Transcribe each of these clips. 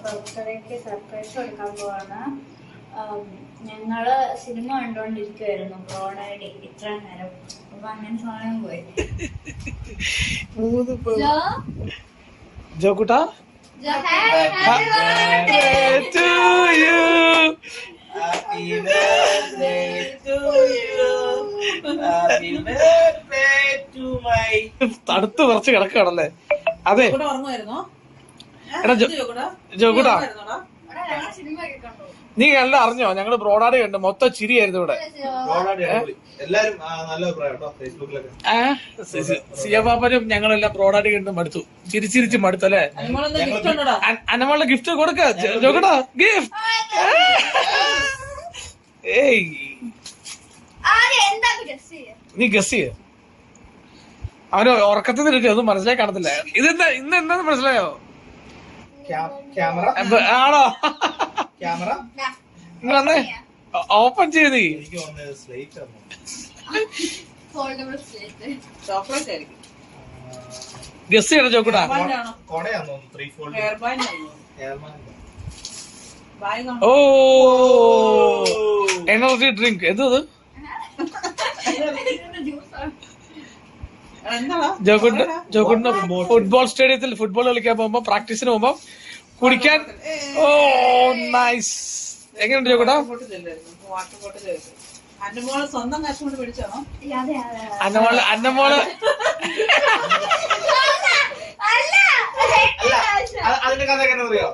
ബർത്ത്ഡേക്ക് സർപ്രൈസ് കൊടുക്കാൻ പോവാണ്. ഞങ്ങള് സിനിമ കണ്ടോണ്ടിരിക്കുവായിരുന്നു ബ്രോഡായിട്ട് ഇത്ര നേരം. അപ്പൊ അങ്ങനെ സമയം പോയി. ജോക്കുട്ടാ തടുത്ത് കുറച്ച് കിടക്കുകയാണല്ലേ? അതെ എടാ ജോക്കുട്ടാ, നീ എല്ലാം അറിഞ്ഞോ? ഞങ്ങള് ബ്രോഡാഡ് കണ്ട് മൊത്തം ചിരിയായിരുന്നു ഇവിടെ. സിയപ്പാപ്പനും ഞങ്ങളെല്ലാം ബ്രോഡാഡ് കണ്ട് മടുത്തു, ചിരിച്ചിരിച്ച് മടുത്തല്ലേ? അനമോളുടെ ഗിഫ്റ്റ് കൊടുക്ക ജോക്കടാ, ഗിഫ്റ്റ്. ഏയ് നീ ഗസ് ചെയ്യ. അവന് ഉറക്കത്തിൽ നിന്നിട്ട് ഒന്നും മനസ്സിലായി കാണത്തില്ല. ഇതെന്താ ഇന്ന് എന്താന്ന് മനസ്സിലായോ? ആണോ? വന്നേ ഓപ്പൺ ചെയ്ത് ഗസ് ചെയ്യണം ചോക്കൂട്ടാ. ഓ എനർജി ഡ്രിങ്ക്. എന്തത്? ജോക്കുട്ടിന് ഫുട്ബോൾ സ്റ്റേഡിയത്തിൽ ഫുട്ബോൾ കളിക്കാൻ പോകുമ്പോ, പ്രാക്ടീസിന് പോകുമ്പോ കുടിക്കാൻ. ഓ നൈസ്. എങ്ങനെയുണ്ട് ചോക്കട്ടാ? അന്നമോള് അതിന്റെ കഥ എങ്ങനെ അറിയോ?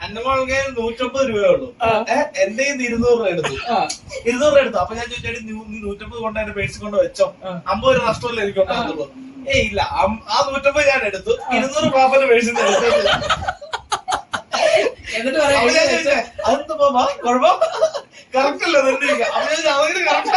അന്നമോൾക്ക് 150 രൂപയുള്ളൂ, എന്റെ 200 രൂപ എടുത്തു. 200 രൂപ എടുത്തു. അപ്പൊ ഞാൻ ചോദിച്ചാൽ നീ 150 കൊണ്ട് എന്റെ പേഴ്സ് കൊണ്ട് വെച്ചോ, 50 രൂപ നഷ്ടമല്ല എനിക്ക് ഉണ്ടാകുന്നുള്ളൂ. ഇല്ല, ആ 150 ഞാൻ എടുത്തു, 200 പാപ്പന്റെ പേഴ്സിൽ നിന്ന് എടുത്തില്ല. അതെന്താ കുഴപ്പം? കറക്റ്റ് അല്ലേ? അപ്പൊ ഞാൻ കറക്റ്റ്